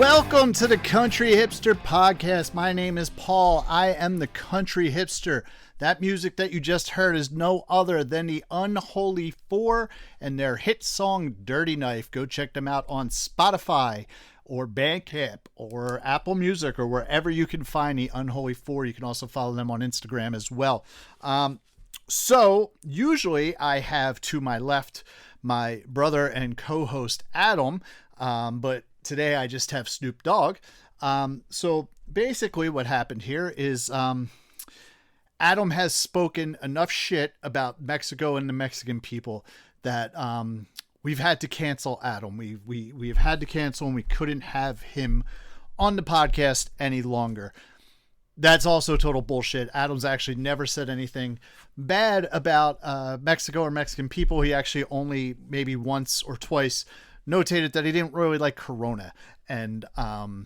Welcome to the Country Hipster Podcast. My name is Paul. I am the Country Hipster. That music that you just heard is no other than the Unholy Four and their hit song Dirty Knife. Go check them out on Spotify or Bandcamp or Apple Music or wherever you can find the Unholy Four. You can also follow them on Instagram as well. So usually I have to my left my brother and co-host Adam, but today I just have Snoop Dogg. So basically what happened here is Adam has spoken enough shit about Mexico and the Mexican people that we've had to cancel Adam. We've had to cancel, and we couldn't have him on the podcast any longer. That's also total bullshit. Adam's actually never said anything bad about Mexico or Mexican people. He actually only maybe once or twice notated that he didn't really like Corona and, and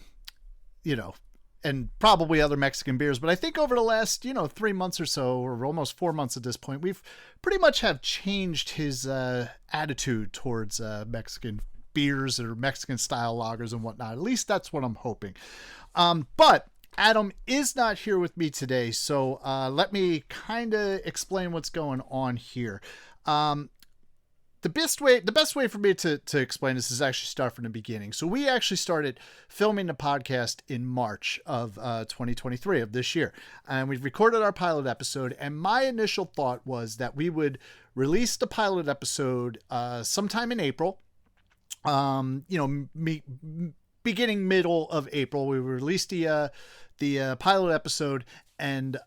probably other Mexican beers. But I think over the last, 3 months or so, or almost 4 months at this point, we've pretty much have changed his attitude towards Mexican beers or Mexican style lagers and whatnot. At least that's what I'm hoping. But Adam is not here with me today, so let me kind of explain what's going on here. The best way for me to explain this is actually start from the beginning. So we actually started filming the podcast in March of 2023 of this year, and we've recorded our pilot episode. And my initial thought was that we would release the pilot episode sometime in April. Beginning middle of April, we would release the pilot episode, and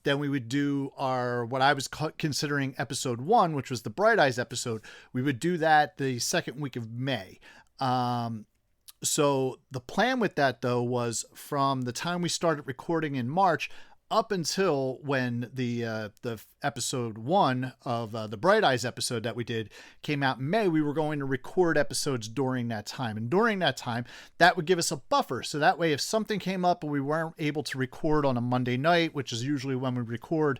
then we would do our, what I was considering episode 1, which was the Bright Eyes episode. We would do that the second week of May. So the plan with that, though, was from the time we started recording in March up until when the episode 1 of the Bright Eyes episode that we did came out in May, we were going to record episodes during that time. And during that time, that would give us a buffer. So that way, if something came up and we weren't able to record on a Monday night, which is usually when we record,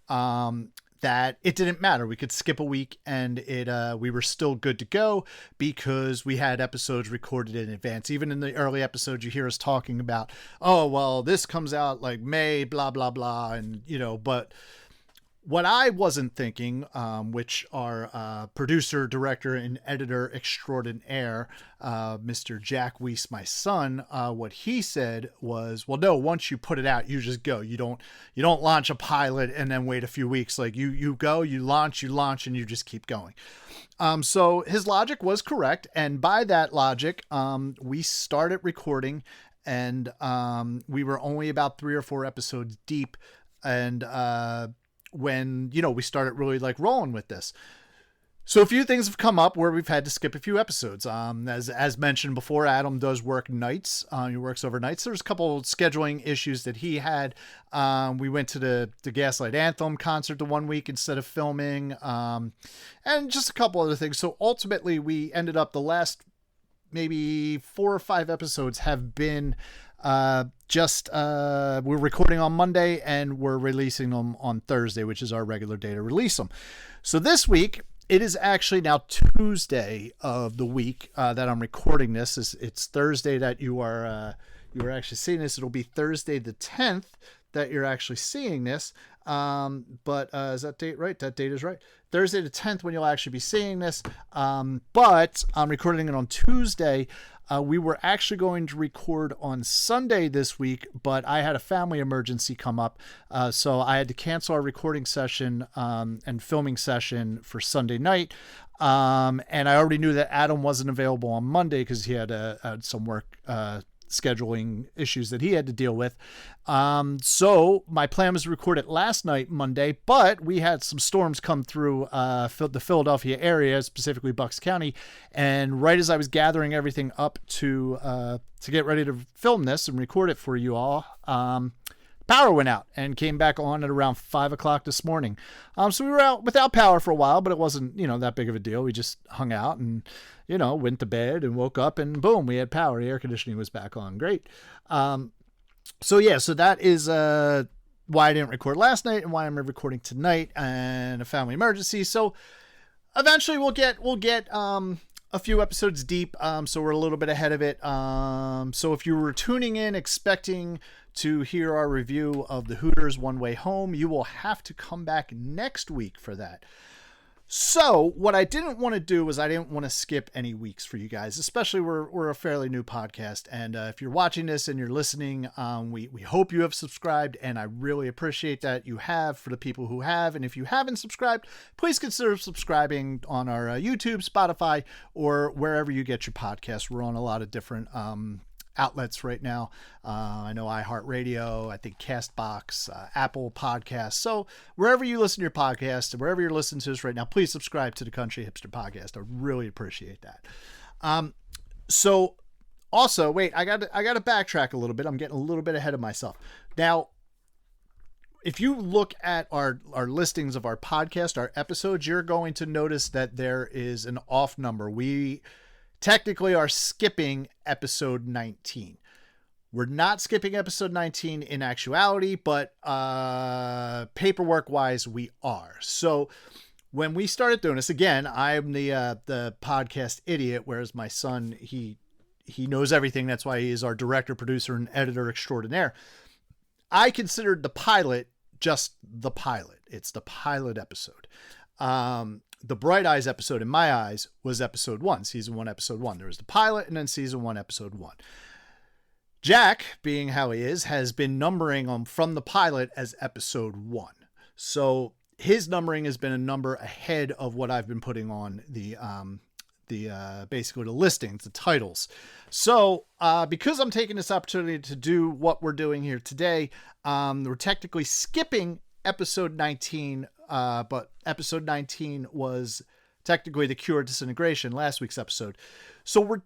that it didn't matter. We could skip a week and we were still good to go because we had episodes recorded in advance. Even in the early episodes, you hear us talking about, oh, well, this comes out like May, blah, blah, blah. And, but what I wasn't thinking, which our producer, director, and editor extraordinaire, Mr. Jack Weiss, my son, what he said was, well, no, once you put it out, you just go. You don't launch a pilot and then wait a few weeks. Like you go, you launch, and you just keep going. So his logic was correct. And by that logic, we started recording, and we were only about 3 or 4 episodes deep. And when, we started really like rolling with this. So a few things have come up where we've had to skip a few episodes. As mentioned before, Adam does work nights. He works overnights. There's a couple of scheduling issues that he had. We went to the Gaslight Anthem concert the one week instead of filming, and just a couple other things. So ultimately we ended up the last maybe 4 or 5 episodes have been we're recording on Monday and we're releasing them on Thursday, which is our regular day to release them. So this week, it is actually now Tuesday of the week that I'm recording this. It's Thursday that you are actually seeing this. It'll be Thursday the 10th that you're actually seeing this. But is that date right? That date is right. Thursday the 10th when you'll actually be seeing this. But I'm recording it on Tuesday. We were actually going to record on Sunday this week, but I had a family emergency come up. So I had to cancel our recording session and filming session for Sunday night. And I already knew that Adam wasn't available on Monday because he had some work scheduling issues that he had to deal with. So my plan was to record it last night, Monday, but we had some storms come through the Philadelphia area, specifically Bucks County. And right as I was gathering everything up to get ready to film this and record it for you all, power went out and came back on at around 5 o'clock this morning. So we were out without power for a while, but it wasn't, that big of a deal. We just hung out and, went to bed and woke up and boom, we had power. The air conditioning was back on. Great. So that is why I didn't record last night and why I'm recording tonight and a family emergency. So eventually we'll get a few episodes deep, so we're a little bit ahead of it. So if you were tuning in expecting to hear our review of the Hooters One Way Home, you will have to come back next week for that. So what I didn't want to do was I didn't want to skip any weeks for you guys, especially we're a fairly new podcast. And if you're watching this and you're listening, we hope you have subscribed, and I really appreciate that you have for the people who have. And if you haven't subscribed, please consider subscribing on our YouTube, Spotify, or wherever you get your podcasts. We're on a lot of different outlets right now. I know iHeartRadio, I think Castbox, Apple Podcasts. So wherever you listen to your podcast, wherever you're listening to this right now, please subscribe to the Country Hipster Podcast. I really appreciate that. So also, wait, I got to backtrack a little bit. I'm getting a little bit ahead of myself. Now, if you look at our listings of our podcast, our episodes, you're going to notice that there is an off number. We technically are skipping episode 19. We're not skipping episode 19 in actuality, but paperwork wise, we are. So when we started doing this, again, I'm the podcast idiot, whereas my son, he knows everything. That's why he is our director, producer, and editor extraordinaire. I considered the pilot just the pilot. It's the pilot episode. The Bright Eyes episode, in my eyes, was episode 1, season 1, episode 1. There was the pilot and then season 1, episode 1. Jack, being how he is, has been numbering them from the pilot as episode 1. So his numbering has been a number ahead of what I've been putting on the basically the listings, the titles. So because I'm taking this opportunity to do what we're doing here today, we're technically skipping episode 19, but episode 19 was technically the Cure Disintegration, last week's episode. So we're,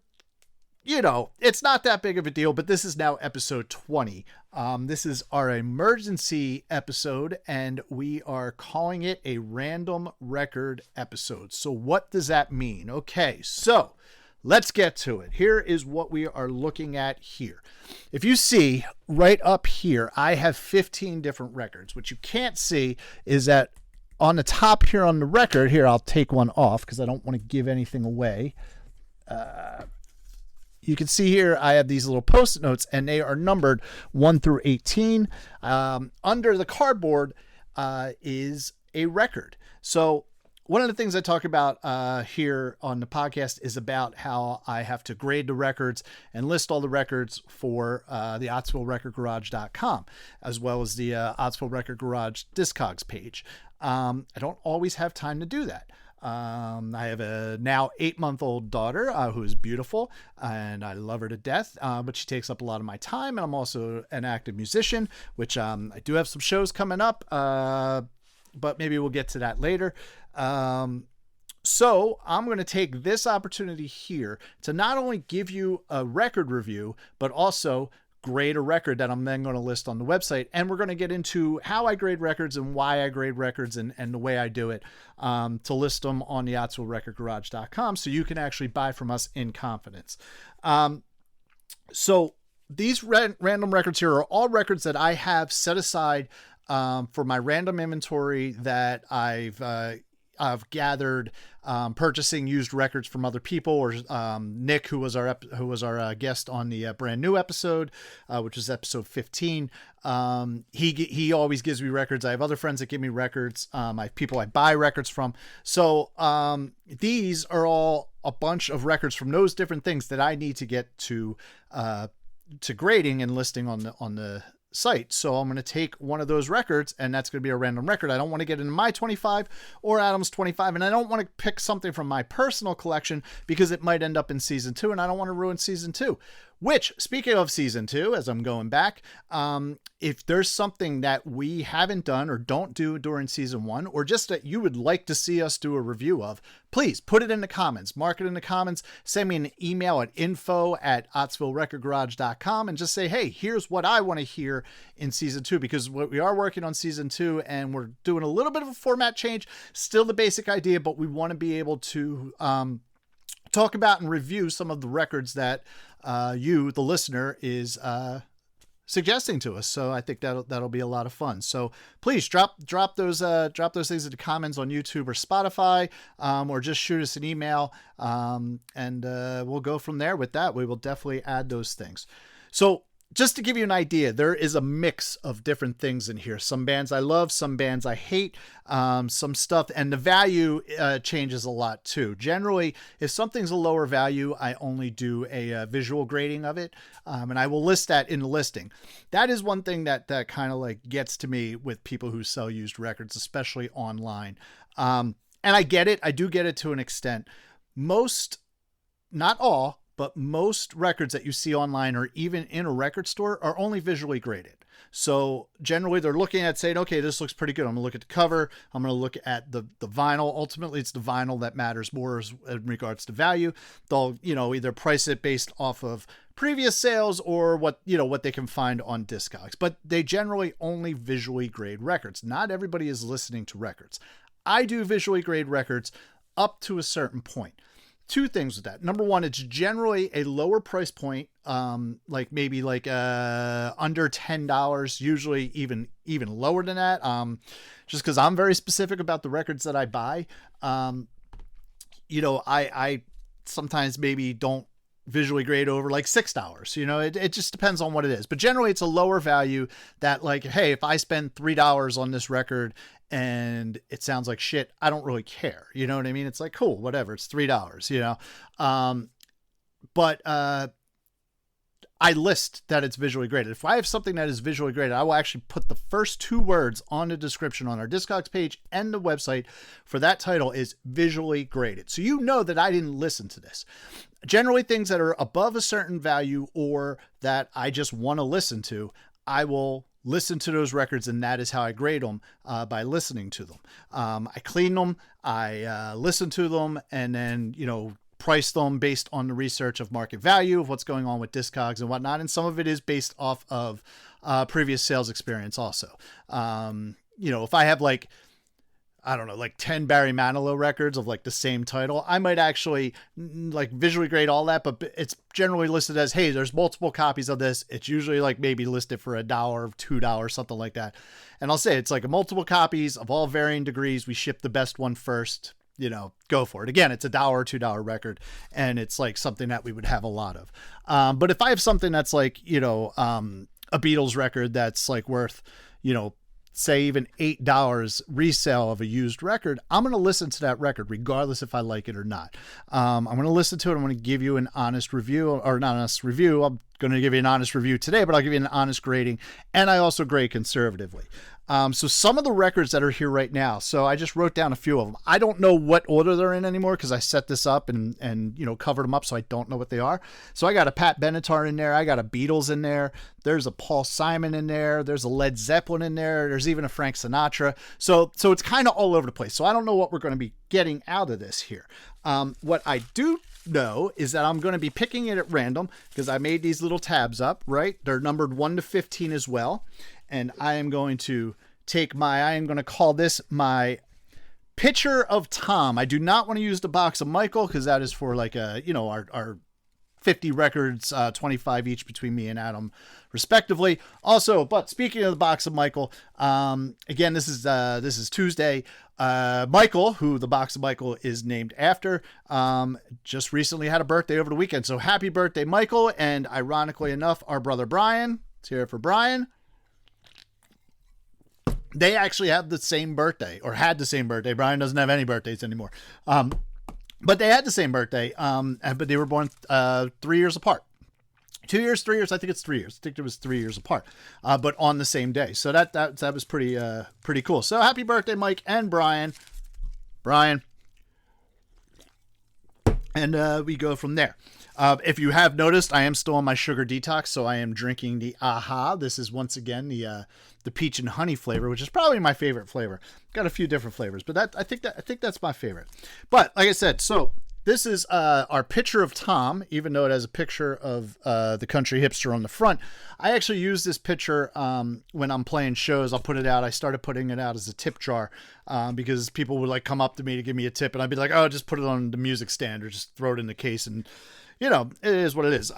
it's not that big of a deal, but this is now episode 20. This is our emergency episode, and we are calling it a random record episode. So what does that mean? Okay, so let's get to it. Here is what we are looking at here. If you see right up here, I have 15 different records. What you can't see is that on the top here on the record, here, I'll take one off because I don't want to give anything away. You can see here, I have these little post-it notes, and they are numbered 1 through 18. Under the cardboard is a record. So one of the things I talk about here on the podcast is about how I have to grade the records and list all the records for the OttsvilleRecordGarage.com, as well as the Ottsville Record Garage Discogs page. I don't always have time to do that. I have a now 8-month-old daughter who is beautiful, and I love her to death, but she takes up a lot of my time, and I'm also an active musician, which I do have some shows coming up, but maybe we'll get to that later. So I'm going to take this opportunity here to not only give you a record review, but also grade a record that I'm then going to list on the website. And we're going to get into how I grade records and why I grade records and the way I do it, to list them on the OttsvilleRecordGarage.com so you can actually buy from us in confidence. So these random records here are all records that I have set aside for my random inventory that I've gathered purchasing used records from other people, or Nick, who was our guest on the brand new episode, which is episode 15. He always gives me records. I have other friends that give me records. I have people I buy records from. So these are all a bunch of records from those different things that I need to get to grading and listing on the site. So I'm going to take one of those records, and that's going to be a random record. I don't want to get into my 25 or Adam's 25, and I don't want to pick something from my personal collection because it might end up in season 2, and I don't want to ruin season 2. Which, speaking of season 2, as I'm going back, if there's something that we haven't done or don't do during season 1, or just that you would like to see us do a review of, please put it in the comments, mark it in the comments, send me an email at info@OttsvilleRecordGarage.com and just say, hey, here's what I want to hear in season 2, because we are working on season 2 and we're doing a little bit of a format change, still the basic idea, but we want to be able to talk about and review some of the records that you, the listener, is suggesting to us. So I think that'll be a lot of fun. So please drop those things in the comments on YouTube or Spotify, or just shoot us an email, and we'll go from there. With that, we will definitely add those things. So just to give you an idea, there is a mix of different things in here. Some bands I love, some bands I hate, some stuff, and the value changes a lot too. Generally, if something's a lower value, I only do a visual grading of it, and I will list that in the listing. That is one thing that kind of like gets to me with people who sell used records, especially online. And I get it. I do get it to an extent. Most, not all, but most records that you see online or even in a record store are only visually graded. So generally they're looking at saying, okay, this looks pretty good. I'm gonna look at the cover. I'm gonna look at the vinyl. Ultimately, it's the vinyl that matters more in regards to value. They'll, either price it based off of previous sales or what they can find on Discogs, but they generally only visually grade records. Not everybody is listening to records. I do visually grade records up to a certain point. Two things with that. Number one, it's generally a lower price point, like maybe like under $10, usually even lower than that. Just because I'm very specific about the records that I buy. I sometimes maybe don't visually grade over like $6. It just depends on what it is. But generally, it's a lower value that, like, hey, if I spend $3 on this record and it sounds like shit, I don't really care. You know what I mean? It's like, cool, whatever. It's $3, But I list that it's visually graded. If I have something that is visually graded, I will actually put the first 2 words on the description on our Discogs page and the website for that title is visually graded. So you know that I didn't listen to this. Generally, things that are above a certain value or that I just want to listen to, I will listen to those records, and that is how I grade them, by listening to them. I clean them, I listen to them, and then, price them based on the research of market value of what's going on with Discogs and whatnot. And some of it is based off of previous sales experience also. If I have like 10 Barry Manilow records of like the same title, I might actually like visually grade all that, but it's generally listed as, hey, there's multiple copies of this. It's usually like maybe listed for $1, $2, something like that. And I'll say it's like multiple copies of all varying degrees. We ship the best one first, go for it. Again, it's $1 or $2 record, and it's like something that we would have a lot of. But if I have something that's like, a Beatles record that's like worth, say even $8 resale of a used record, I'm going to listen to that record regardless if I like it or not. I'm going to listen to it. I'm going to give you an honest review, or not honest review. I'm going to give you an honest review today, but I'll give you an honest grading, and I also grade conservatively. So some of the records that are here right now, so I just wrote down a few of them. I don't know what order they're in anymore because I set this up and covered them up, so I don't know what they are. So I got a Pat Benatar in there. I got a Beatles in there. There's a Paul Simon in there. There's a Led Zeppelin in there. There's even a Frank Sinatra. So it's kind of all over the place. So I don't know what we're going to be getting out of this here. What I do know is that I'm going to be picking it at random because I made these little tabs up, right? They're numbered 1 to 15 as well. And I am going to call this my Picture of Tom. I do not want to use the Box of Michael because that is for like our 50 records, 25 each between me and Adam, respectively. Also, but speaking of the Box of Michael, again, this is Tuesday. Michael, who the Box of Michael is named after, just recently had a birthday over the weekend. So happy birthday, Michael. And ironically enough, our brother Brian, let's hear it for Brian. They actually have the same birthday, or had the same birthday. Brian doesn't have any birthdays anymore. But they had the same birthday. But they were born 3 years apart. 2 years, 3 years. I think it's 3 years. I think it was 3 years apart. But on the same day. So that was pretty cool. So happy birthday, Mike and Brian. And we go from there. If you have noticed, I am still on my sugar detox, so I am drinking the AHA. This is once again the peach and honey flavor, which is probably my favorite flavor. Got a few different flavors, but I think that's my favorite. But like I said, so this is our Picture of Tom, even though it has a picture of the country hipster on the front. I actually use this picture when I'm playing shows. I'll put it out. I started putting it out as a tip jar because people would like come up to me to give me a tip, and I'd be like, oh, just put it on the music stand or just throw it in the case, and it is what it is.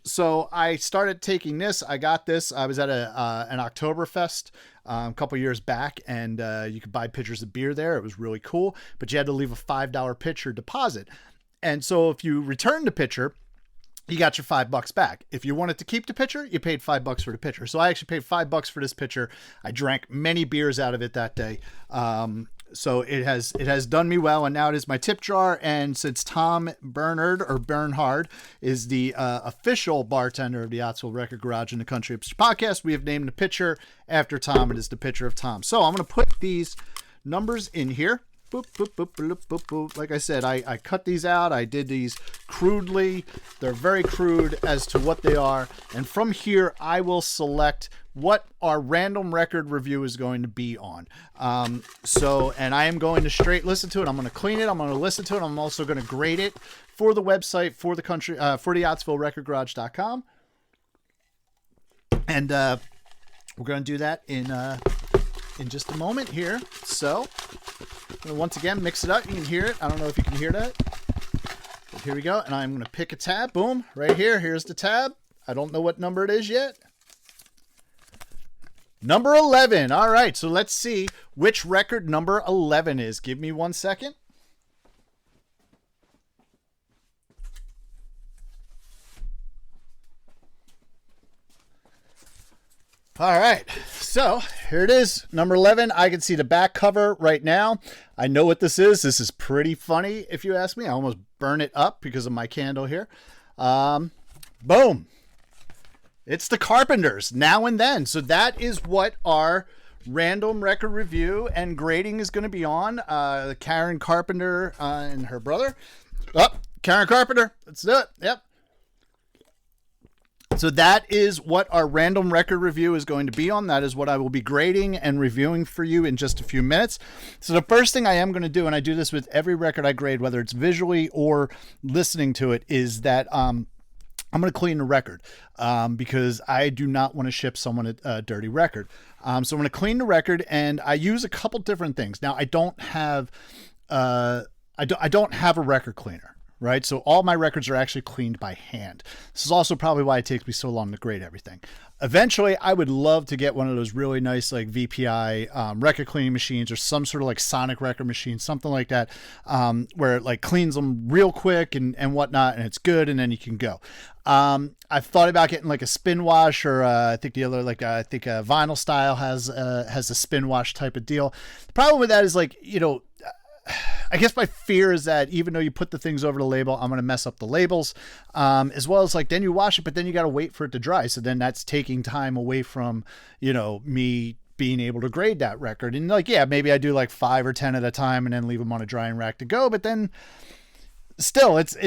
So I started taking this. I got this. I was at an Oktoberfest a couple years back, and you could buy pitchers of beer there. It was really cool, but you had to leave a $5 pitcher deposit. And so if you returned the pitcher, you got your $5 back. If you wanted to keep the pitcher, you paid $5 for the pitcher. So I actually paid $5 for this pitcher. I drank many beers out of it that day. So it has done me well, and now it is my tip jar. And since Tom Bernhard is the official bartender of the Ottsville Record Garage and the Country Hipster Podcast, we have named the pitcher after Tom. It is the pitcher of Tom. So I'm going to put these numbers in here. Boop, boop, boop, boop, boop, boop. Like I said, I cut these out. I did these crudely. They're very crude as to what they are. And from here, I will select what our random record review is going to be on. And I am going to straight listen to it. I'm going to clean it. I'm going to listen to it. I'm also going to grade it for the website, for the country, for the OttsvilleRecordGarage.com. And we're going to do that in just a moment here. So I'm going to once again mix it up. You can hear it. I don't know if you can hear that. But here we go. And I'm going to pick a tab. Boom. Right here. Here's the tab. I don't know what number it is yet. Number 11. All right. So let's see which record number 11 is. Give me 1 second. All right, so here it is, number 11. I can see the back cover right now. I know what this is. This is pretty funny, if you ask me. I almost burn it up because of my candle here. Boom. It's the Carpenters, Now and Then. So that is what our random record review and grading is going to be on. Karen Carpenter and her brother. Karen Carpenter. Let's do it. Yep. So that is what our random record review is going to be on. That is what I will be grading and reviewing for you in just a few minutes. So the first thing I am going to do, and I do this with every record I grade, whether it's visually or listening to it, is that I'm going to clean the record because I do not want to ship someone a dirty record. So I'm going to clean the record, and I use a couple different things. Now, I don't have a record cleaner. Right, so all my records are actually cleaned by hand. This is also probably why it takes me so long to grade everything. Eventually, I would love to get one of those really nice like VPI record cleaning machines, or some sort of like sonic record machine, something like that, where it like cleans them real quick and whatnot, and it's good, and then you can go. I've thought about getting like a spin wash, or I think Vinyl Style has a spin wash type of deal. The problem with that is, like, I guess my fear is that even though you put the things over the label, I'm going to mess up the labels, as well as like, then you wash it, but then you got to wait for it to dry. So then that's taking time away from, me being able to grade that record. And like, yeah, maybe I do like 5 or 10 at a time and then leave them on a drying rack to go. But then still it's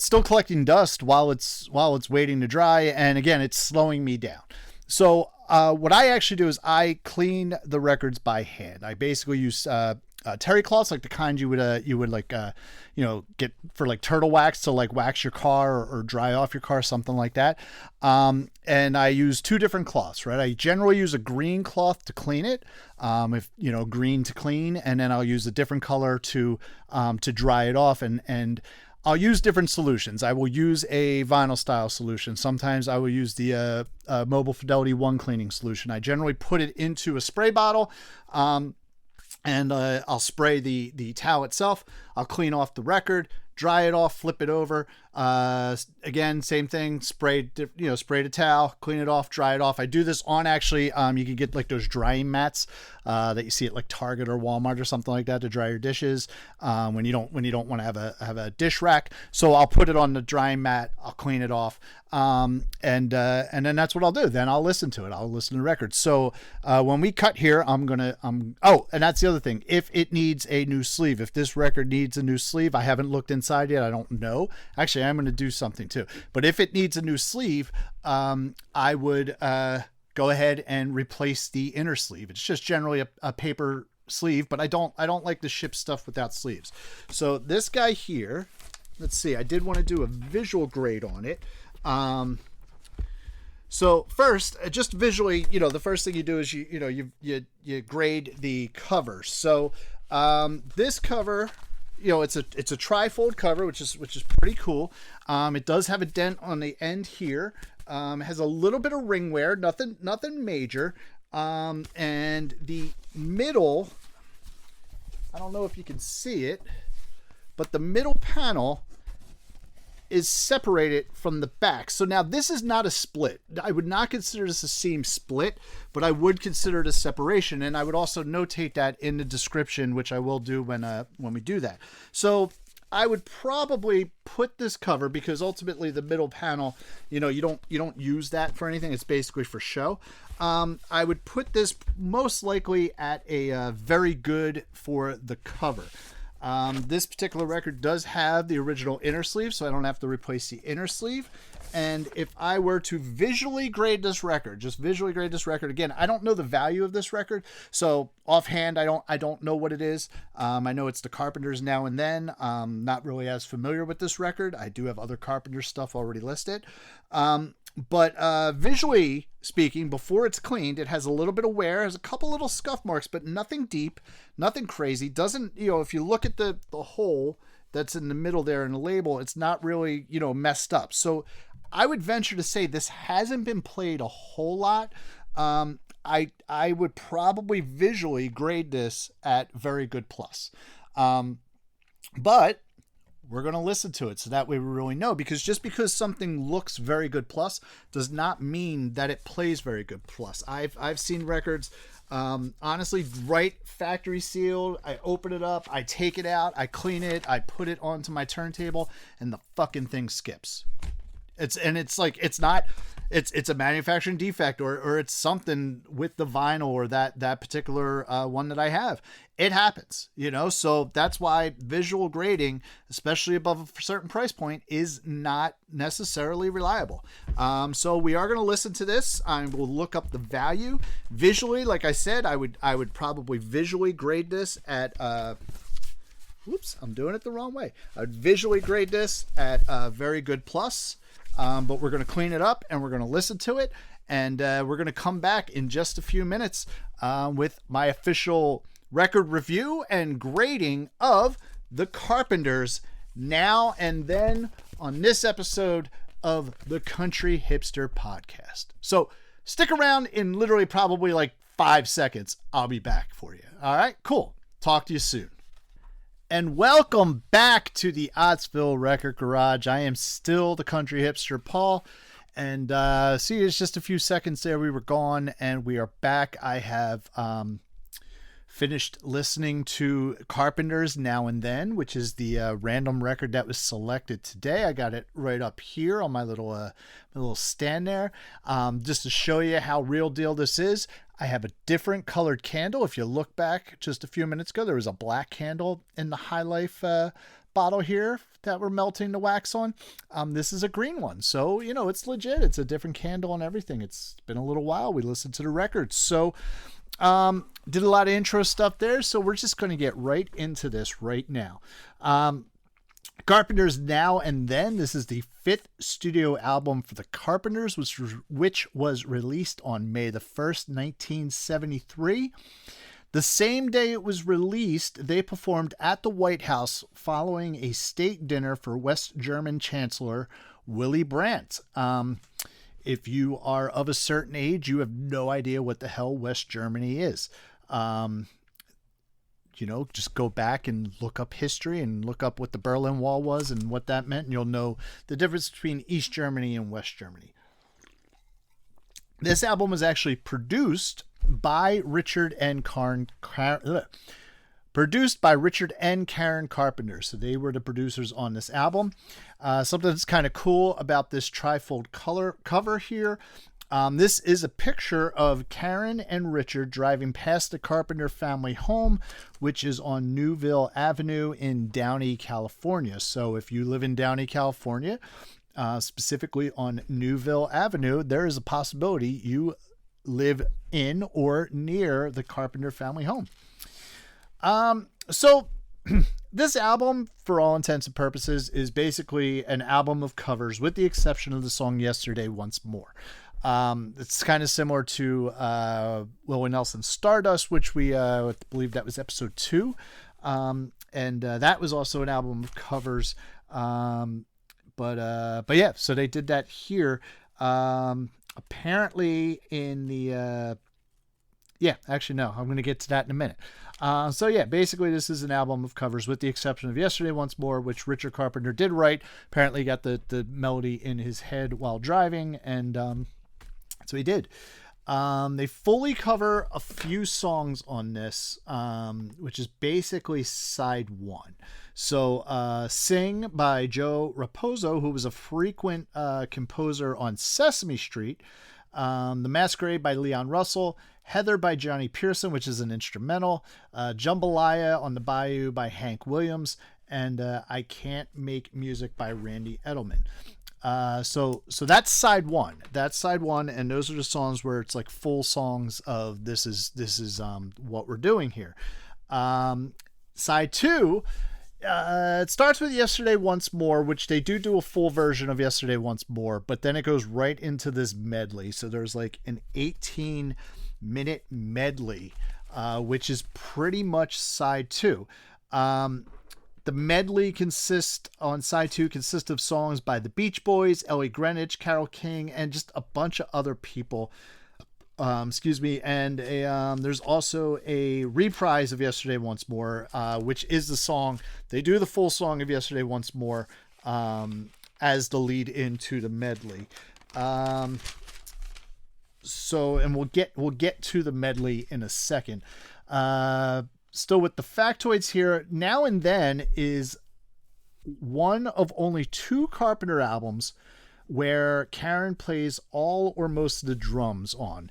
still collecting dust while it's waiting to dry. And again, it's slowing me down. So what I actually do is I clean the records by hand. I basically use terry cloths, like the kind you would get for like turtle wax to like wax your car or dry off your car, something like that. And I use 2 different cloths, right? I generally use a green cloth to clean it, green to clean, and then I'll use a different color to dry it off, and I'll use different solutions. I will use a Vinyl Style solution. Sometimes I will use the Mobile Fidelity 1 cleaning solution. I generally put it into a spray bottle, and I'll spray the towel itself. I'll clean off the record, dry it off, flip it over. Again, same thing. Spray the towel, clean it off, dry it off. I do this on actually. You can get like those drying mats that you see at like Target or Walmart or something like that to dry your dishes when you don't want to have a dish rack. So I'll put it on the drying mat. I'll clean it off, and then that's what I'll do. Then I'll listen to it. I'll listen to the record. So when we cut here, and that's the other thing. If it needs a new sleeve, if this record needs a new sleeve, I haven't looked inside yet. I don't know. Actually, I'm going to do something too. But if it needs a new sleeve, I would go ahead and replace the inner sleeve. It's just generally a paper sleeve, but I don't like to ship stuff without sleeves. So this guy here, let's see, I did want to do a visual grade on it. So first, just visually, the first thing you do is you grade the cover. So this cover it's a trifold cover, which is pretty cool. It does have a dent on the end here. It has a little bit of ring wear, nothing major. And the middle, I don't know if you can see it, but the middle panel is separated from the back. So now this is not a split. I would not consider this a seam split, but I would consider it a separation. And I would also notate that in the description, which I will do when we do that. So I would probably put this cover, because ultimately the middle panel, you don't use that for anything. It's basically for show. I would put this most likely at a very good for the cover. This particular record does have the original inner sleeve, so I don't have to replace the inner sleeve. And if I were to visually grade this record, again, I don't know the value of this record, so offhand, I don't know what it is. I know it's the Carpenters Now and Then. Not really as familiar with this record. I do have other Carpenter stuff already listed. But visually speaking, before it's cleaned, it has a little bit of wear, has a couple little scuff marks, but nothing deep, nothing crazy. Doesn't, if you look at the hole that's in the middle there in the label, it's not really, messed up. So I would venture to say this hasn't been played a whole lot. I would probably visually grade this at very good plus. But we're going to listen to it so that way we really know, because just because something looks very good plus does not mean that it plays very good plus. I've seen records, honestly, right factory sealed. I open it up, I take it out, I clean it, I put it onto my turntable, and the fucking thing skips. It's a manufacturing defect, or it's something with the vinyl or that particular one that I have. It happens, so that's why visual grading, especially above a certain price point, is not necessarily reliable. So we are going to listen to this. I will look up the value visually. Like I said, I would probably visually grade this at whoops, I'm doing it the wrong way. I would visually grade this at a very good plus. But we're going to clean it up and we're going to listen to it. And we're going to come back in just a few minutes with my official record review and grading of the Carpenters Now and Then on this episode of the Country Hipster Podcast. So stick around. In literally probably like 5 seconds, I'll be back for you. All right, cool. Talk to you soon. And welcome back to the Ottsville Record Garage. I am still the Country Hipster Paul. And see, it's just a few seconds there. We were gone and we are back. I have finished listening to Carpenters Now and Then, which is the random record that was selected today. I got it right up here on my little stand there. Just to show you how real deal this is, I have a different colored candle. If you look back just a few minutes ago, there was a black candle in the High Life bottle here that we're melting the wax on. This is a green one. So, it's legit. It's a different candle and everything. It's been a little while. We listened to the record. So, did a lot of intro stuff there. So we're just going to get right into this right now. Carpenters Now and Then. This is the 5th studio album for the Carpenters, which was released on May the 1st, 1973. The same day it was released, they performed at the White House following a state dinner for West German Chancellor Willy Brandt. If you are of a certain age, you have no idea what the hell West Germany is. Just go back and look up history and look up what the Berlin Wall was and what that meant, and you'll know the difference between East Germany and West Germany. This album was actually produced by Richard and Karen Carpenter. So they were the producers on this album. Something that's kind of cool about this trifold color cover here. This is a picture of Karen and Richard driving past the Carpenter family home, which is on Newville Avenue in Downey, California. So if you live in Downey, California, specifically on Newville Avenue, there is a possibility you live in or near the Carpenter family home. So this album, for all intents and purposes, is basically an album of covers with the exception of the song Yesterday Once More. It's kind of similar to Willie Nelson's Stardust, which we believe that was episode 2. And that was also an album of covers. But yeah, so they did that here. Apparently in the yeah, actually no, I'm going to get to that in a minute. So yeah, basically this is an album of covers with the exception of Yesterday Once More, which Richard Carpenter did write. Apparently he got the melody in his head while driving, and so he did. They fully cover a few songs on this, which is basically side one. So Sing by Joe Raposo, who was a frequent composer on Sesame Street. The Masquerade by Leon Russell. Heather by Johnny Pearson, which is an instrumental. Jambalaya on the Bayou by Hank Williams. And I Can't Make Music by Randy Edelman. So that's side one. That's side one, and those are the songs where it's like full songs of this is what we're doing here. Side two, it starts with Yesterday Once More, which they do a full version of Yesterday Once More, but then it goes right into this medley. So there's like an 18-minute medley, which is pretty much side two. The medley on side two consists of songs by the Beach Boys, Ellie Greenwich, Carole King, and just a bunch of other people. Excuse me. And there's also a reprise of Yesterday Once More, which is the song. They do the full song of Yesterday Once More as the lead into the medley. So, and we'll get to the medley in a second. Still with the factoids here, Now and Then is one of only 2 Carpenter albums where Karen plays all or most of the drums on.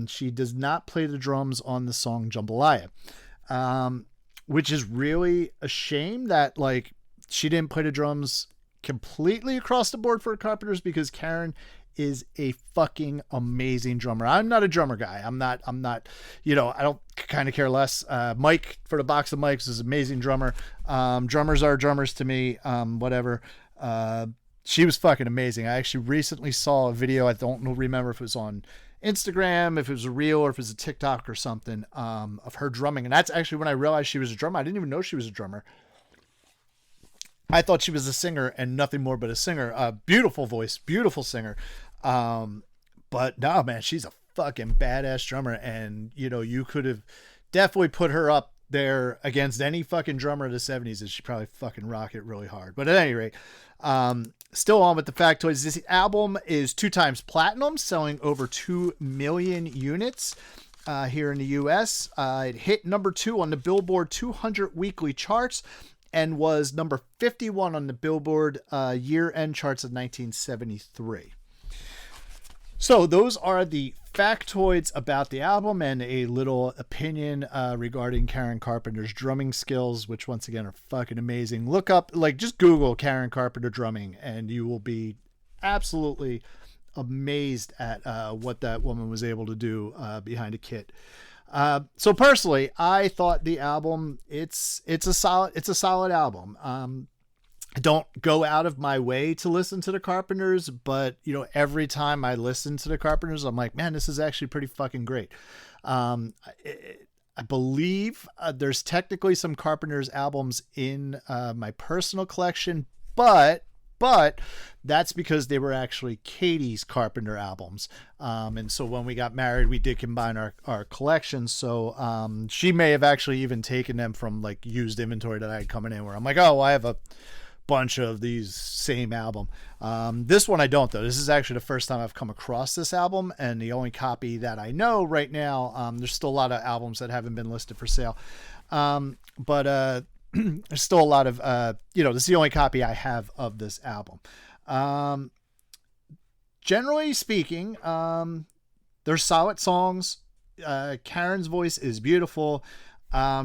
She does not play the drums on the song Jambalaya, which is really a shame that like she didn't play the drums completely across the board for Carpenters, because Karen is a fucking amazing drummer. I'm not a drummer guy. I'm not, I don't kind of care less. Mike for the Box of Mikes is an amazing drummer. Drummers are drummers to me. Whatever. She was fucking amazing. I actually recently saw a video. I don't remember if it was on Instagram, if it was a reel or if it was a TikTok or something, of her drumming. And that's actually when I realized she was a drummer. I didn't even know she was a drummer. I thought she was a singer and nothing more but a singer. Beautiful voice, beautiful singer. But no, man, she's a fucking badass drummer. And, you could have definitely put her up there against any fucking drummer of the 70s, and she probably fucking rock it really hard. But at any rate, still on with the factoids. This album is 2 times platinum, selling over 2 million units. Here in the US. It hit number 2 on the Billboard 200 weekly charts and was number 51 on the Billboard year-end charts of 1973. So those are the factoids about the album and a little opinion regarding Karen Carpenter's drumming skills, which once again are fucking amazing. Look up, just Google Karen Carpenter drumming, and you will be absolutely amazed at what that woman was able to do behind a kit. So personally, I thought the album, it's a solid album. I don't go out of my way to listen to the Carpenters, but every time I listen to the Carpenters, I'm like, man, this is actually pretty fucking great. I believe there's technically some Carpenters albums in my personal collection, but that's because they were actually Katie's Carpenter albums. And so when we got married, we did combine our collections. So she may have actually even taken them from used inventory that I had coming in, where I'm like, oh, I have a bunch of these same album. This one I don't, though. This is actually the first time I've come across this album, and the only copy that I know right now. There's still a lot of albums that haven't been listed for sale. But there's still a lot of, this is the only copy I have of this album. Generally speaking, there's solid songs. Karen's voice is beautiful.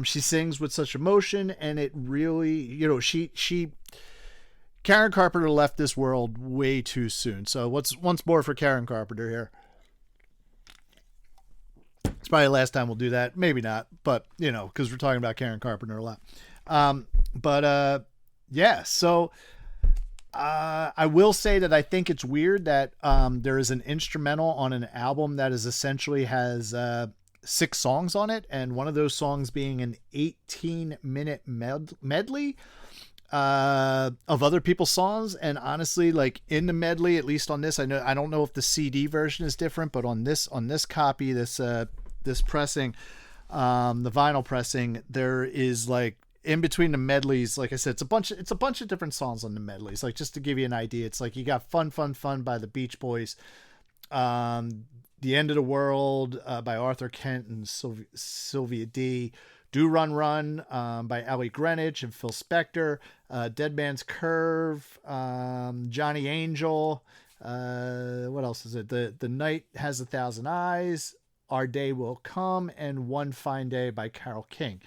She sings with such emotion, and it really, Karen Carpenter left this world way too soon. So once more for Karen Carpenter here. It's probably the last time we'll do that. Maybe not, but because we're talking about Karen Carpenter a lot. Yeah, so I will say that I think it's weird that there is an instrumental on an album that is essentially has 6 songs on it, and one of those songs being an 18-minute medley of other people's songs. And honestly, like in the medley, at least on this, I don't know if the CD version is different, but on this copy, this pressing, the vinyl pressing, there is like in between the medleys, like I said, it's a bunch of different songs on the medleys. Like just to give you an idea, it's like you got Fun Fun Fun by the Beach Boys, The End of the World by Arthur Kent and Sylvia D, Do Run Run by Ellie Greenwich and Phil Spector, Dead Man's Curve, Johnny Angel, what else is it? The Night Has a Thousand Eyes, Our Day Will Come, and One Fine Day by Carole King.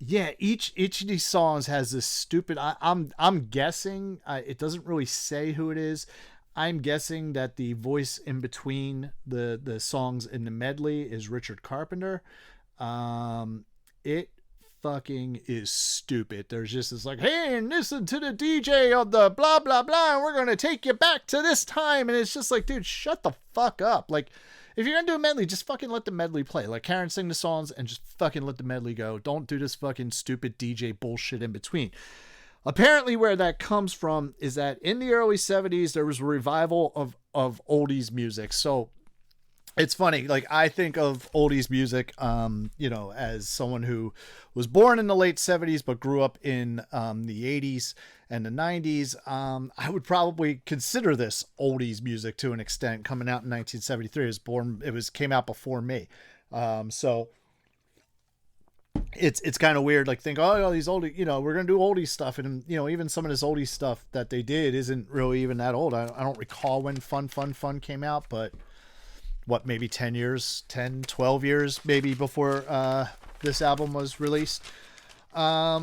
Yeah, each of these songs has this stupid. I'm guessing. It doesn't really say who it is. I'm guessing that the voice in between the songs in the medley is Richard Carpenter. It fucking is stupid. There's just this like, hey, and listen to the DJ of the blah blah blah, and we're gonna take you back to this time, and it's just like, dude, shut the fuck up. Like, if you're gonna do a medley, just fucking let the medley play. Like Karen sing the songs and just fucking let the medley go. Don't do this fucking stupid DJ bullshit in between. Apparently where that comes from is that in the early 70s, there was a revival of oldies music. So it's funny, like I think of oldies music, as someone who was born in the late 70s, but grew up in the 80s and the 90s. I would probably consider this oldies music to an extent, coming out in 1973. Came out before me. So it's kind of weird, like think, oh, these oldie, we're going to do oldie stuff. And, even some of this oldie stuff that they did isn't really even that old. I don't recall when Fun Fun Fun came out, but maybe 12 years maybe before this album was released. Yeah,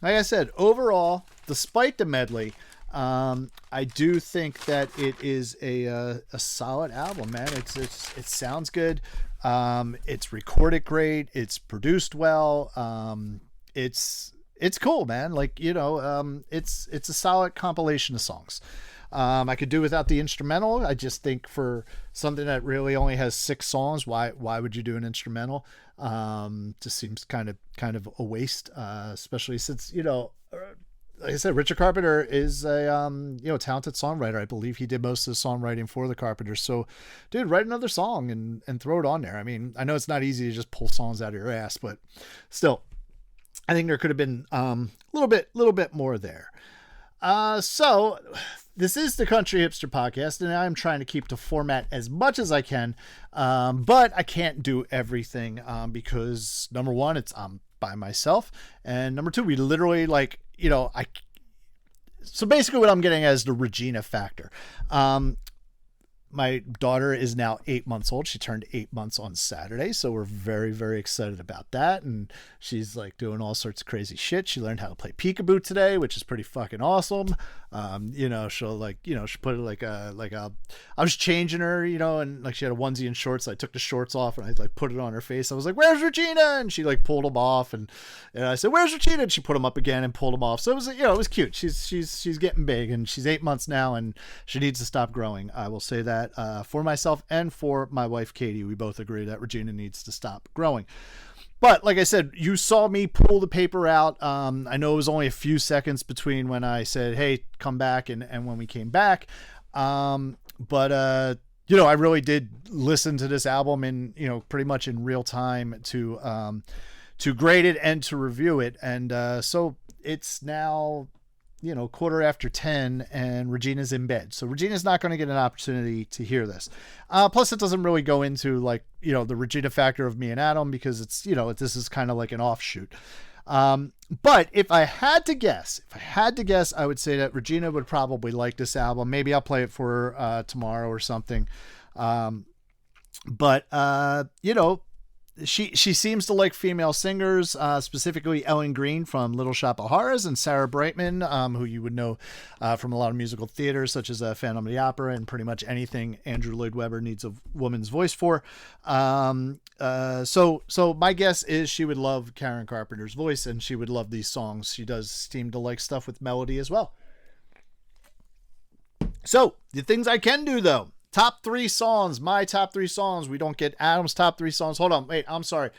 like I said, overall, despite the medley, I do think that it is a solid album, man. It sounds good. It's recorded great. It's produced well. It's cool, man. Like, it's a solid compilation of songs. I could do without the instrumental. I just think for something that really only has 6 songs, why would you do an instrumental? Just seems kind of a waste, especially since, like I said, Richard Carpenter is a talented songwriter. I believe he did most of the songwriting for the Carpenters. So, dude, write another song and throw it on there. I mean, I know it's not easy to just pull songs out of your ass, but still, I think there could have been a little bit more there. So this is the Country Hipster Podcast, and I'm trying to keep the format as much as I can. But I can't do everything, because number one, I'm by myself. And number two, we literally so basically what I'm getting at is the Regina factor. My daughter is now 8 months old. She turned 8 months on Saturday. So we're very, very excited about that. And she's like doing all sorts of crazy shit. She learned how to play peekaboo today, which is pretty fucking awesome. She put it I was changing her, and like she had a onesie and shorts. I took the shorts off and I put it on her face. I was like, "Where's Regina?" And she pulled them off, and I said, "Where's Regina?" And she put them up again and pulled them off. So it was, it was cute. She's getting big, and she's 8 months now, and she needs to stop growing. I will say that for myself and for my wife Katie, we both agree that Regina needs to stop growing. But like I said, you saw me pull the paper out. I know it was only a few seconds between when I said, "Hey, come back," and when we came back. But I really did listen to this album in, pretty much in real time to grade it and to review it. And so it's now, 10:15, and Regina's in bed. So Regina's not going to get an opportunity to hear this. Plus it doesn't really go into the Regina factor of me and Adam, because it's, this is kind of like an offshoot. But if I had to guess, I would say that Regina would probably like this album. Maybe I'll play it for her tomorrow or something. She seems to like female singers, specifically Ellen Greene from Little Shop of Horrors, and Sarah Brightman, who you would know from a lot of musical theater, such as Phantom of the Opera and pretty much anything Andrew Lloyd Webber needs a woman's voice for. So my guess is she would love Karen Carpenter's voice, and she would love these songs. She does seem to like stuff with melody as well. So the things I can do, though. Top 3 songs, my top 3 songs. We don't get Adam's top 3 songs. Hold on, wait, I'm sorry.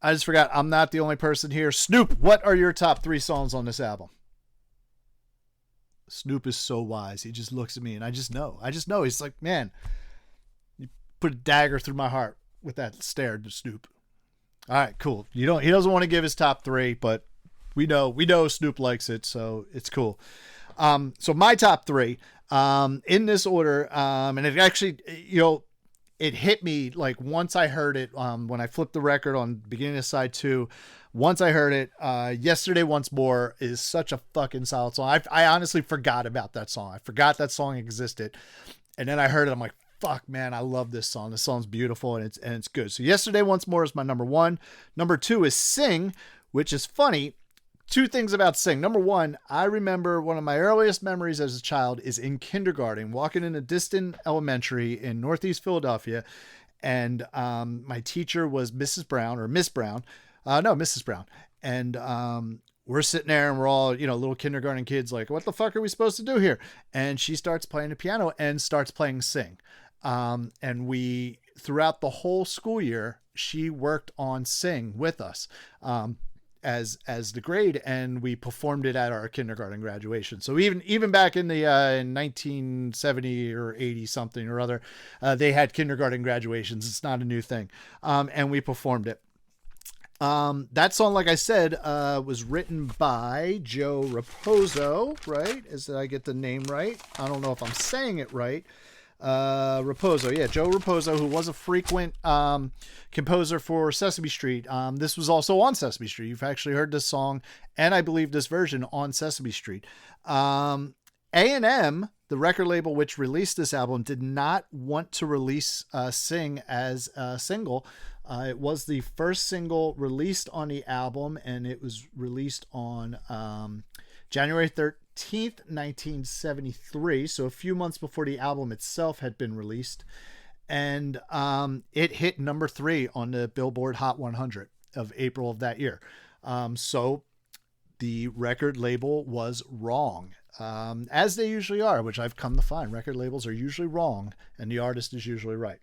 I just forgot. I'm not the only person here. Snoop, what are your top 3 songs on this album? Snoop is so wise. He just looks at me and I just know. He's like, man, you put a dagger through my heart with that stare to Snoop. All right, cool. He doesn't want to give his top 3, but we know Snoop likes it, so it's cool. So my top 3, in this order, and it actually, it hit me like once I heard it, when I flipped the record on the beginning of side 2, once I heard it, Yesterday Once More is such a fucking solid song. I honestly forgot about that song. I forgot that song existed. And then I heard it. I'm like, fuck, man, I love this song. This song's beautiful and it's good. So Yesterday Once More is my number 1. Number 2 is Sing, which is funny. 2 things about Sing. Number 1, I remember one of my earliest memories as a child is in kindergarten, walking in a distant elementary in Northeast Philadelphia. And my teacher was Mrs. Brown or Miss Brown. Mrs. Brown. And we're sitting there and we're all, little kindergarten kids like, what the fuck are we supposed to do here? And she starts playing the piano and starts playing Sing. And we, throughout the whole school year, she worked on Sing with us. As the grade, and we performed it at our kindergarten graduation. So even back in the in 1970 or 80 something or other, they had kindergarten graduations. It's not a new thing, and we performed it. That song, like I said, was written by Joe Raposo, right? Did I get the name right? I don't know if I'm saying it right. Raposo, yeah, Joe Raposo, who was a frequent composer for Sesame Street. This was also on Sesame Street. You've actually heard this song, and I believe this version on Sesame Street. A&M, the record label which released this album, did not want to release Sing as a single. It was the first single released on the album, and it was released on January 13th, 1973, so a few months before the album itself had been released, and it hit number 3 on the Billboard Hot 100 of April of that year. So the record label was wrong, as they usually are, which I've come to find. Record labels are usually wrong, and the artist is usually right.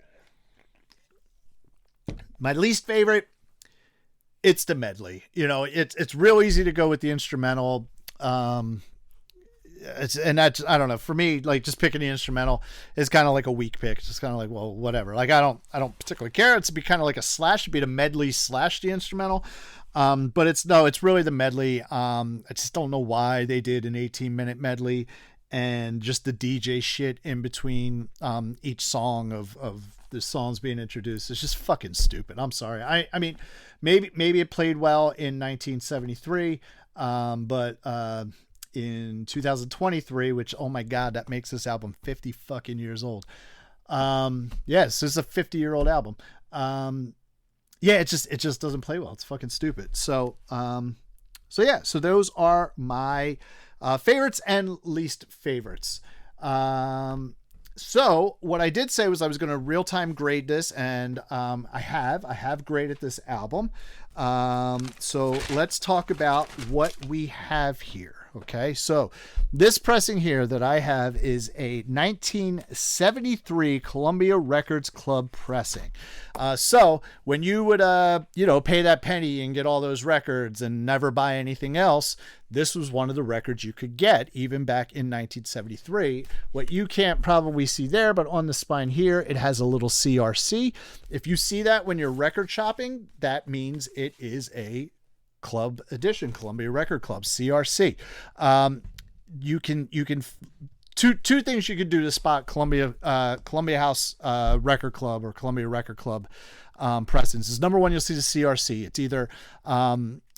My least favorite, it's the medley. It's real easy to go with the instrumental. That's, I don't know, for me, like, just picking the instrumental is kind of like a weak pick. It's just kind of like, well, whatever. Like, I don't particularly care. It's be kind of like a slash, it'd be the medley slash the instrumental. But it's really the medley. I just don't know why they did an 18-minute medley and just the DJ shit in between each song of the songs being introduced. It's just fucking stupid. I'm sorry. I mean, maybe it played well in 1973, but in 2023, which, oh my God, that makes this album 50 fucking years old. Yes, it's a 50-year-old album. Yeah, it just doesn't play well. It's fucking stupid. So those are my favorites and least favorites. So what I did say was I was going to real-time grade this, and I have graded this album. So let's talk about what we have here. Okay, so this pressing here that I have is a 1973 Columbia Records Club pressing. So when you would, pay that penny and get all those records and never buy anything else, this was one of the records you could get even back in 1973. What you can't probably see there, but on the spine here, it has a little CRC. If you see that when you're record shopping, that means it is a Club edition, Columbia Record Club, CRC. You can two things you could do to spot Columbia House Record Club or Columbia Record Club pressings is, number one, you'll see the CRC.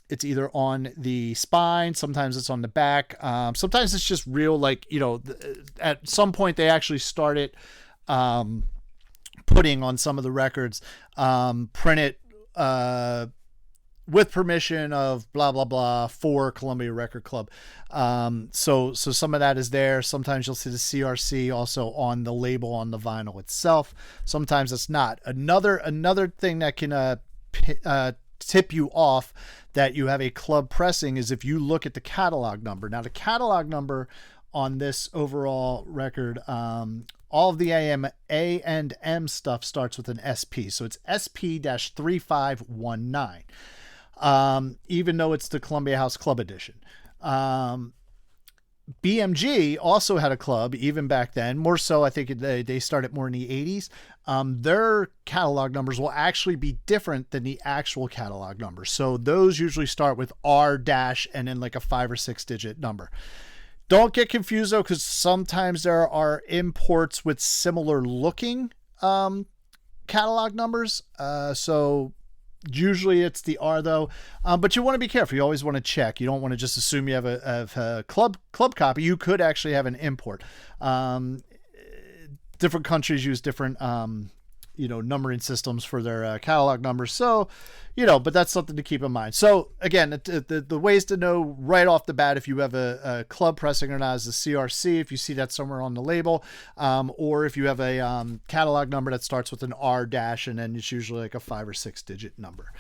It's either on the spine, sometimes it's on the back, sometimes it's just real, like, at some point they actually started putting on some of the records printed with permission of blah, blah, blah for Columbia Record Club. So some of that is there. Sometimes you'll see the CRC also on the label on the vinyl itself. Sometimes it's not. Another thing that can tip you off that you have a club pressing is if you look at the catalog number. Now, the catalog number on this overall record All of the A and M stuff starts with an SP. So it's SP-3519. Even though it's the Columbia House Club edition. BMG also had a club even back then, more so I think they started more in the 80s. Their catalog numbers will actually be different than the actual catalog numbers. So those usually start with R dash and then like a 5 or 6 digit number. Don't get confused though, because sometimes there are imports with similar looking catalog numbers. So usually it's the R though, but you want to be careful. You always want to check. You don't want to just assume you have a club copy. You could actually have an import. Different countries use different numbering systems for their catalog numbers. So, but that's something to keep in mind. So again, the ways to know right off the bat if you have a club pressing or not is the CRC, if you see that somewhere on the label, or if you have a catalog number that starts with an R dash and then it's usually like a 5 or 6 digit number.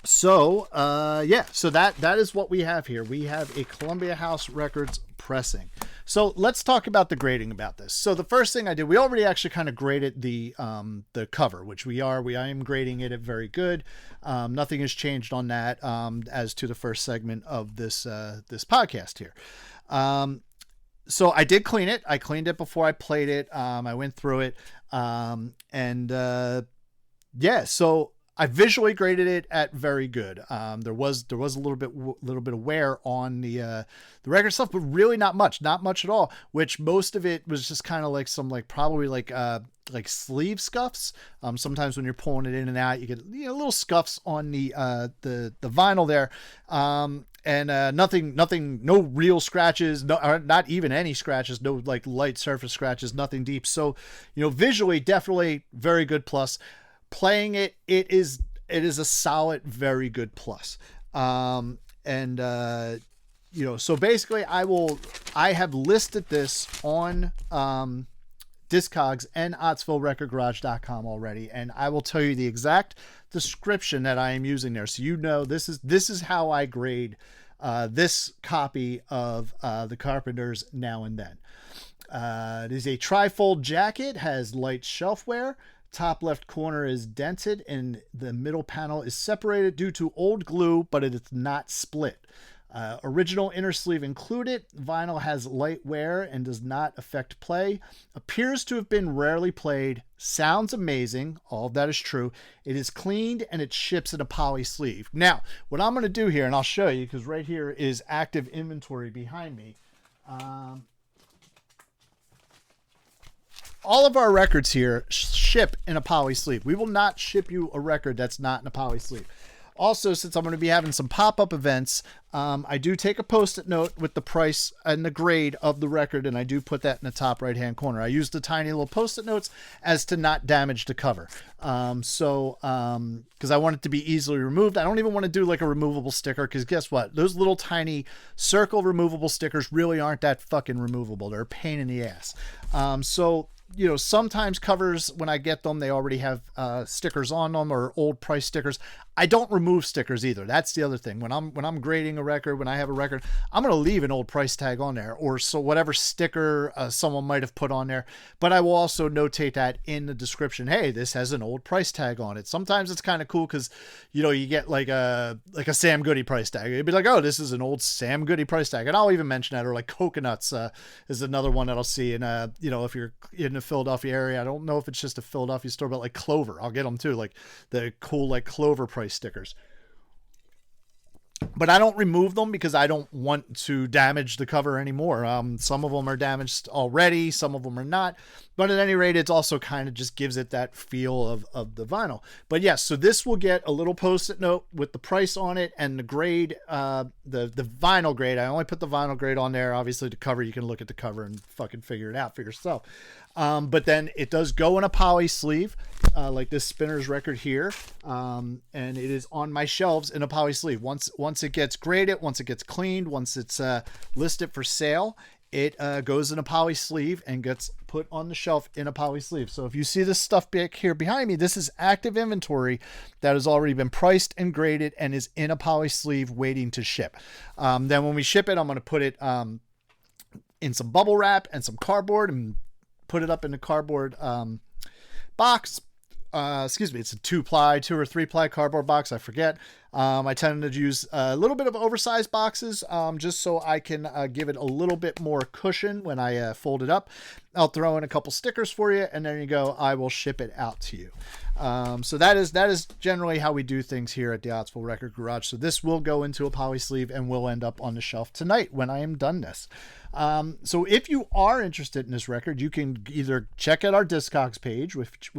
So that is what we have here. We have a Columbia House Records pressing. So let's talk about the grading about this. So the first thing I did, we already actually kind of graded the cover, which I am grading it at very good. Nothing has changed on that as to the first segment of this podcast here. So I did clean it. I cleaned it before I played it. I went through it, so I visually graded it at very good. There was a little bit of wear on the record stuff, but really not much at all. Which most of it was just kind of like some probably sleeve scuffs. Sometimes when you're pulling it in and out, you get little scuffs on the vinyl there. And nothing, no real scratches, not even any scratches, no light surface scratches, nothing deep. So, visually definitely very good plus. Playing it is a solid, very good plus. So basically I have listed this on Discogs and OttsvilleRecordGarage.com already, and I will tell you the exact description that I am using there. So this is how I grade this copy of the Carpenters Now and Then. It is a trifold jacket, has light shelf wear. Top left corner is dented and the middle panel is separated due to old glue, but it is not split. Original inner sleeve included. Vinyl has light wear and does not affect play. Appears to have been rarely played. Sounds amazing. All of that is true. It is cleaned and it ships in a poly sleeve. Now, what I'm going to do here, and I'll show you because right here is active inventory behind me. All of our records here ship in a poly sleeve. We will not ship you a record that's not in a poly sleeve. Also, since I'm going to be having some pop-up events, I do take a Post-it note with the price and the grade of the record, and I do put that in the top right-hand corner. I use the tiny little Post-it notes as to not damage the cover. Because I want it to be easily removed. I don't even want to do like a removable sticker, because guess what? Those little tiny circle removable stickers really aren't that fucking removable. They're a pain in the ass. Sometimes covers, when I get them, they already have stickers on them or old price stickers. I don't remove stickers either. That's the other thing. When I'm grading a record, when I have a record, I'm going to leave an old price tag on there, or so whatever sticker someone might have put on there. But I will also notate that in the description. Hey, this has an old price tag on it. Sometimes it's kind of cool because you get like a Sam Goody price tag. It'd be like, oh, this is an old Sam Goody price tag, and I'll even mention that. Or like coconuts is another one that I'll see. And if you're in the Philadelphia area, I don't know if it's just a Philadelphia store, but like Clover, I'll get them too, like the cool Clover price stickers. But I don't remove them because I don't want to damage the cover anymore. Some of them are damaged already, some of them are not. But at any rate, it's also kind of just gives it that feel of the vinyl. But yes, so this will get a little Post-it note with the price on it and the grade, the vinyl grade. I only put the vinyl grade on there. Obviously, the cover, you can look at the cover and fucking figure it out for yourself. But then it does go in a poly sleeve, like this Spinner's record here. And it is on my shelves in a poly sleeve. Once it gets graded, once it gets cleaned, once it's listed for sale, it goes in a poly sleeve and gets put on the shelf in a poly sleeve. So if you see this stuff back here behind me, this is active inventory that has already been priced and graded and is in a poly sleeve waiting to ship. Then when we ship it, I'm going to put it in some bubble wrap and some cardboard and put it up in the cardboard box. Excuse me, it's a 2 or 3 ply cardboard box. I forget. I tend to use a little bit of oversized boxes, just so I can give it a little bit more cushion when I fold it up. I'll throw in a couple stickers for you, and there you go. I will ship it out to you. So that is generally how we do things here at the Outsville Record Garage. So this will go into a poly sleeve and will end up on the shelf tonight when I am done this. So if you are interested in this record, you can either check out our Discogs page, which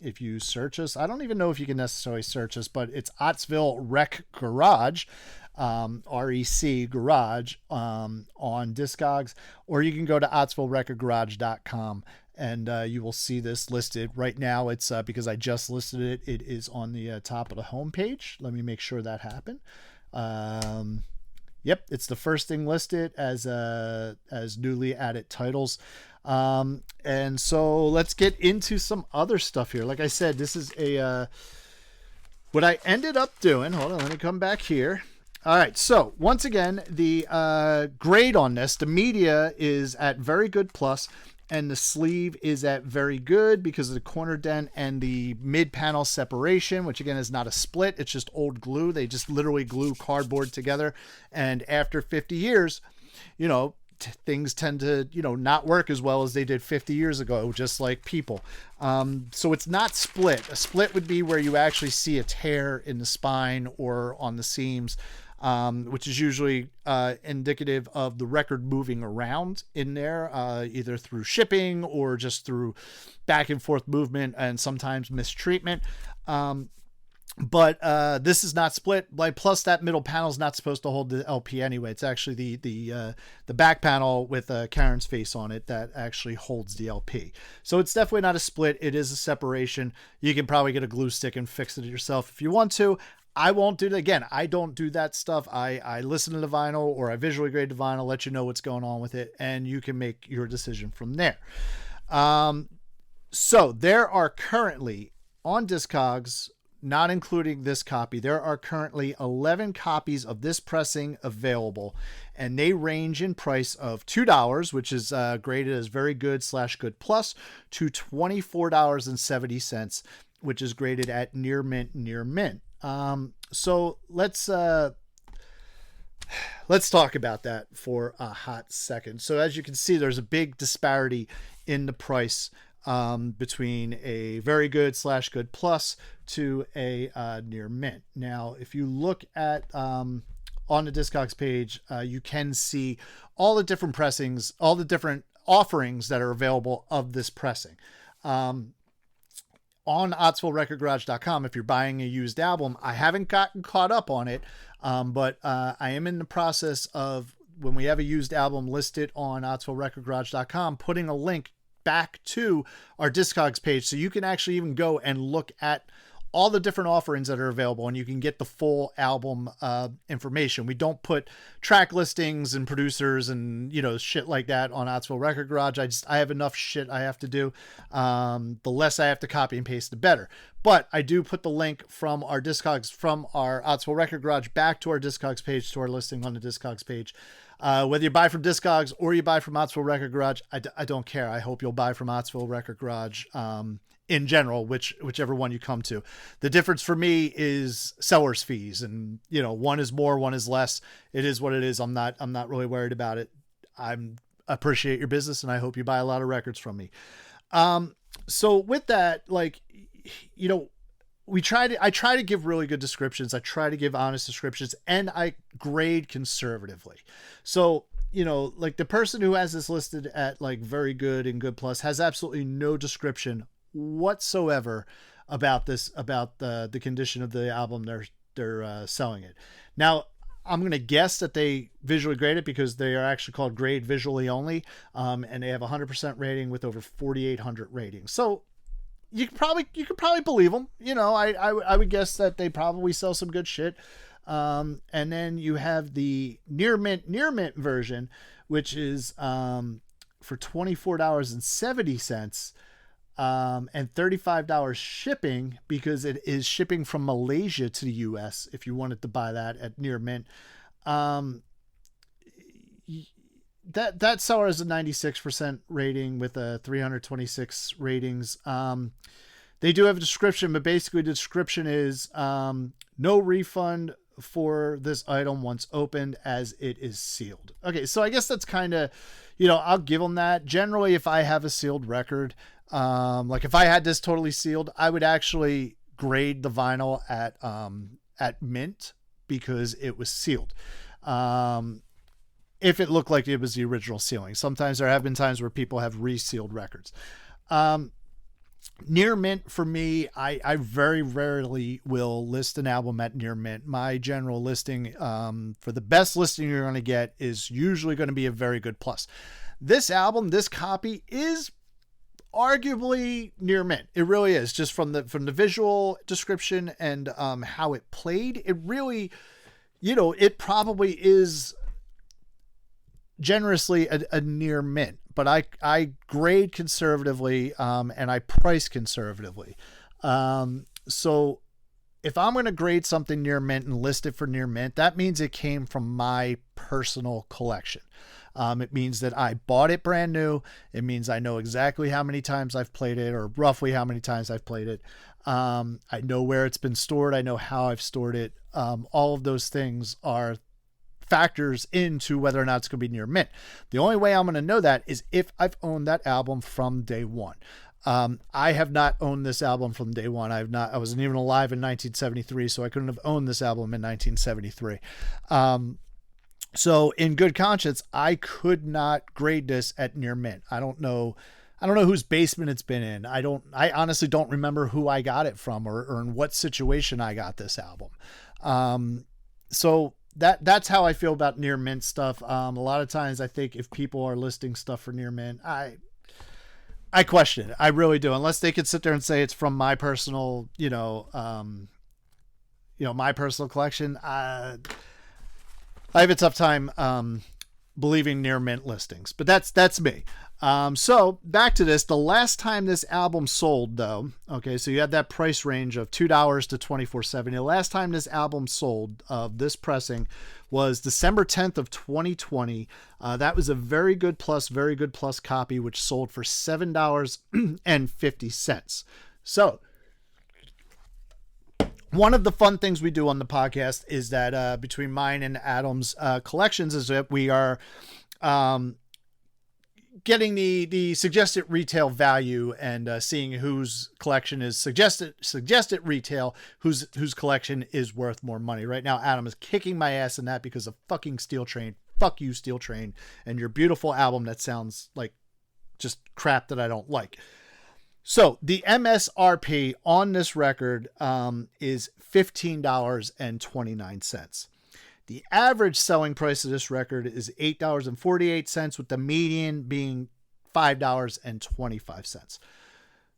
if you search us, I don't even know if you can necessarily search us, but it's Outsville Rec Garage, REC Garage, on Discogs, or you can go to outsvillerecordgarage.com and you will see this listed right now. It's because I just listed it. It is on the top of the homepage. Let me make sure that happened. Yep, it's the first thing listed as newly added titles. And so let's get into some other stuff here. Like I said, this is what I ended up doing. Hold on, let me come back here. All right, so once again, the grade on this, the media is at very good plus, and the sleeve is at very good because of the corner dent and the mid panel separation, which again is not a split. It's just old glue. They just literally glue cardboard together. And after 50 years, things tend to, not work as well as they did 50 years ago, just like people. So it's not split. A split would be where you actually see a tear in the spine or on the seams. Which is usually indicative of the record moving around in there, either through shipping or just through back and forth movement and sometimes mistreatment. But this is not split. Plus, that middle panel is not supposed to hold the LP anyway. It's actually the back panel with Karen's face on it that actually holds the LP. So it's definitely not a split. It is a separation. You can probably get a glue stick and fix it yourself if you want to. I won't do that. Again, I don't do that stuff. I listen to the vinyl, or I visually grade the vinyl, let you know what's going on with it, and you can make your decision from there. So there are currently on Discogs, not including this copy, there are currently 11 copies of this pressing available, and they range in price of $2, which is graded as very good / good plus, to $24.70, which is graded at near mint. So let's talk about that for a hot second. So as you can see, there's a big disparity in the price between a very good / good plus to a near mint. Now, if you look at on the Discogs page, you can see all the different pressings, all the different offerings that are available of this pressing. On OutsvilleRecordGarage.com, if you're buying a used album, I haven't gotten caught up on it, but I am in the process of, when we have a used album listed on OutsvilleRecordGarage.com, putting a link back to our Discogs page so you can actually even go and look at all the different offerings that are available, and you can get the full album information. We don't put track listings and producers and shit like that on Outsville Record Garage. I have enough shit I have to do. The less I have to copy and paste, the better. But I do put the link from our Discogs, from our Outsville Record Garage, back to our Discogs page, to our listing on the Discogs page. Whether you buy from Discogs or you buy from Outsville Record Garage, I don't care. I hope you'll buy from Outsville Record Garage in general, whichever one you come to. The difference for me is seller's fees, and one is more, one is less. It is what it is. I'm not really worried about it. I appreciate your business, and I hope you buy a lot of records from me. So with that, I try to give really good descriptions. I try to give honest descriptions, and I grade conservatively. So, the person who has this listed at very good and good plus has absolutely no description whatsoever about the condition of the album they're selling it. Now, I'm going to guess that they visually grade it because they are actually called grade visually only. And they have 100% rating with over 4,800 ratings. So you could probably believe them. I would guess that they probably sell some good shit. And then you have the near mint version, which is for $24.70 and $35 shipping, because it is shipping from Malaysia to the US if you wanted to buy that at near mint. that seller has a 96% rating with a 326 ratings. They do have a description, but basically the description is no refund for this item once opened as it is sealed. Okay, so I guess that's kind of, I'll give them that. Generally, if I have a sealed record, like if I had this totally sealed, I would actually grade the vinyl at mint because it was sealed. If it looked like it was the original sealing. Sometimes there have been times where people have resealed records. Near mint for me, I very rarely will list an album at near mint. My general listing, for the best listing you're going to get, is usually going to be a very good plus. This album, this copy, is arguably near mint. It really is. Just from the visual description and how it played, it really, it probably is generously a near mint. But I grade conservatively and I price conservatively. So if I'm going to grade something near mint and list it for near mint, that means it came from my personal collection. It means that I bought it brand new. It means I know exactly how many times I've played it, or roughly how many times I've played it. I know where it's been stored. I know how I've stored it. All of those things are factors into whether or not it's going to be near mint. The only way I'm going to know that is if I've owned that album from day one. I have not owned this album from day one. I wasn't even alive in 1973, so I couldn't have owned this album in 1973. So in good conscience, I could not grade this at near mint. I don't know whose basement it's been in. I honestly don't remember who I got it from or in what situation I got this album. So that's how I feel about near mint stuff. A lot of times I think if people are listing stuff for near mint, I question it. I really do. Unless they could sit there and say it's from my personal, my personal collection. I have a tough time believing near mint listings, but that's me. So back to this. The last time this album sold, though, okay, so you had that price range of $2 to $24.70. The last time this album sold of this pressing was December 10th of 2020. That was a very good plus copy, which sold for $7.50. So one of the fun things we do on the podcast is that between mine and Adam's collections is that we are getting the suggested retail value and seeing whose collection is suggested retail, whose collection is worth more money. Right now, Adam is kicking my ass in that because of fucking Steel Train. Fuck you, Steel Train, and your beautiful album that sounds like just crap that I don't like. So the MSRP on this record is $15.29. The average selling price of this record is $8.48, with the median being $5.25.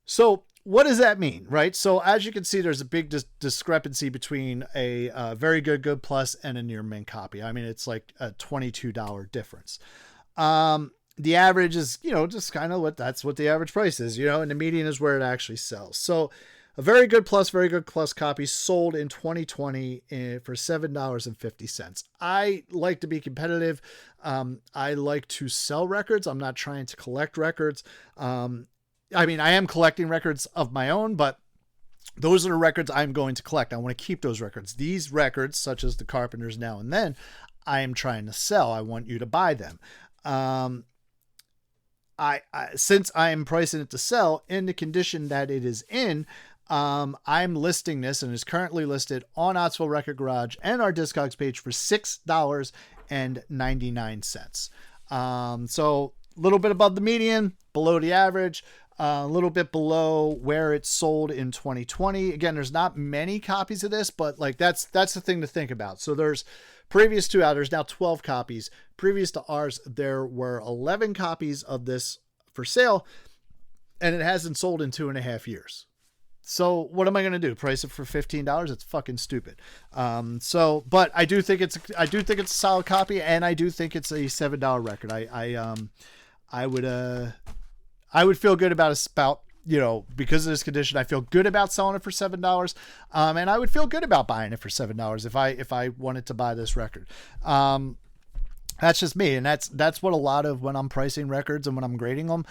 So what does that mean, right? So as you can see, there's a big discrepancy between a very good plus and a near mint copy. I mean, it's like a $22 difference. The average is, just kind of that's what the average price is, and the median is where it actually sells. So a very good plus copy sold in 2020 for $7.50. I like to be competitive. I like to sell records. I'm not trying to collect records. I am collecting records of my own, but those are the records I'm going to collect. I want to keep those records. These records, such as the Carpenters Now and Then, I am trying to sell. I want you to buy them. Since I am pricing it to sell in the condition that it is in, I'm listing this, and is currently listed on Ottsville Record Garage and our Discogs page for $6.99. So a little bit above the median, below the average, a little bit below where it sold in 2020. Again, there's not many copies of this, but that's the thing to think about. So there's previous to there's now 12 copies. Previous to ours, there were 11 copies of this for sale, and it hasn't sold in 2.5 years. So what am I going to do? Price it for $15? It's fucking stupid. But I do think it's a solid copy, and I do think it's a $7 record. I would feel good about because of this condition, I feel good about selling it for $7. And I would feel good about buying it for $7 if I wanted to buy this record. That's just me. And that's what a lot of when I'm pricing records and when I'm grading them,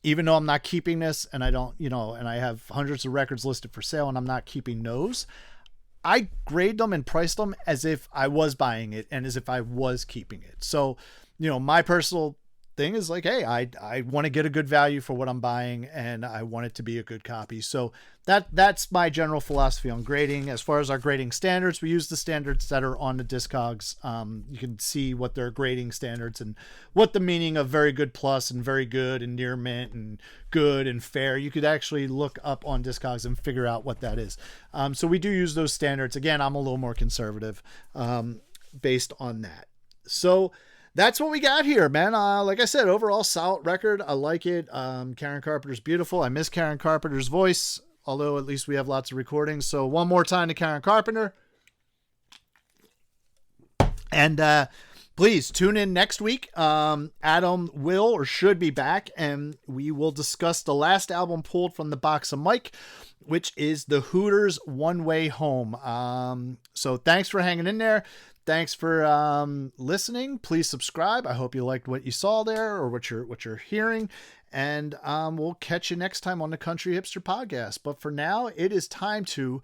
even though I'm not keeping this and I don't, and I have hundreds of records listed for sale and I'm not keeping those, I grade them and price them as if I was buying it and as if I was keeping it. So, my personal thing is like, hey, I want to get a good value for what I'm buying and I want it to be a good copy. So that's my general philosophy on grading. As far as our grading standards, we use the standards that are on the Discogs. You can see what their grading standards and what the meaning of very good plus and very good and near mint and good and fair. You could actually look up on Discogs and figure out what that is. So we do use those standards. Again, I'm a little more conservative based on that. So that's what we got here, man. Like I said, overall solid record. I like it. Karen Carpenter's beautiful. I miss Karen Carpenter's voice, although at least we have lots of recordings. So one more time to Karen Carpenter. And please tune in next week. Adam will or should be back, and we will discuss the last album pulled from the box of Mike, which is the Hooters One Way Home. So thanks for hanging in there. Thanks for listening. Please subscribe. I hope you liked what you saw there or what you're hearing. And we'll catch you next time on the Country Hipster Podcast. But for now, it is time to